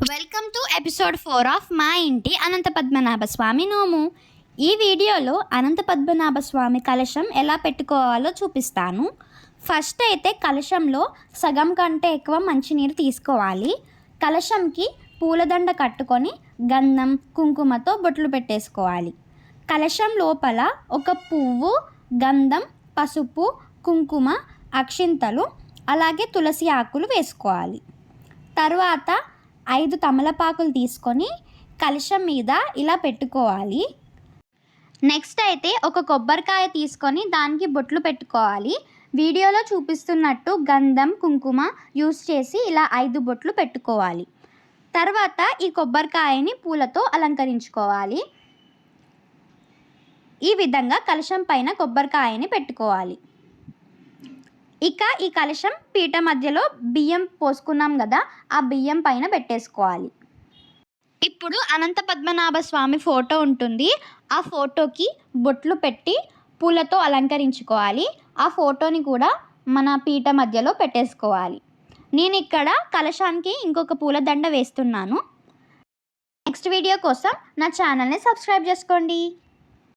Welcome to episode 4 of మా ఇంటి అనంత పద్మనాభ స్వామి నోము. ఈ వీడియోలో అనంత పద్మనాభ స్వామి కలశం ఎలా పెట్టుకోవాలో చూపిస్తాను. ఫస్ట్ అయితే కలశంలో సగం కంటే ఎక్కువ మంచినీరు తీసుకోవాలి. కలశంకి పూలదండ కట్టుకొని గంధం కుంకుమతో బొట్లు పెట్టేసుకోవాలి. కలశం లోపల ఒక పువ్వు, గంధం, పసుపు, కుంకుమ, అక్షింతలు అలాగే తులసి ఆకులు వేసుకోవాలి. తర్వాత 5 తమలపాకులు తీసుకొని కలశం మీద ఇలా పెట్టుకోవాలి. నెక్స్ట్ అయితే ఒక కొబ్బరికాయ తీసుకొని దానికి బొట్లు పెట్టుకోవాలి. వీడియోలో చూపిస్తున్నట్టు గంధం కుంకుమ యూస్ చేసి ఇలా 5 బొట్లు పెట్టుకోవాలి. తర్వాత ఈ కొబ్బరికాయని పూలతో అలంకరించుకోవాలి. ఈ విధంగా కలశం పైన కొబ్బరికాయని పెట్టుకోవాలి. ఇక ఈ కలశం పీట మధ్యలో బియ్యం పోసుకున్నాం కదా, ఆ బియ్యం పైన పెట్టేసుకోవాలి. ఇప్పుడు అనంత పద్మనాభ స్వామి ఫోటో ఉంటుంది. ఆ ఫోటోకి బొట్లు పెట్టి పూలతో అలంకరించుకోవాలి. ఆ ఫోటోని కూడా మన పీట మధ్యలో పెట్టేసుకోవాలి. నేను ఇక్కడ కలశానికి ఇంకొక పూలదండ వేస్తున్నాను. నెక్స్ట్ వీడియో కోసం నా ఛానల్ని సబ్స్క్రైబ్ చేసుకోండి.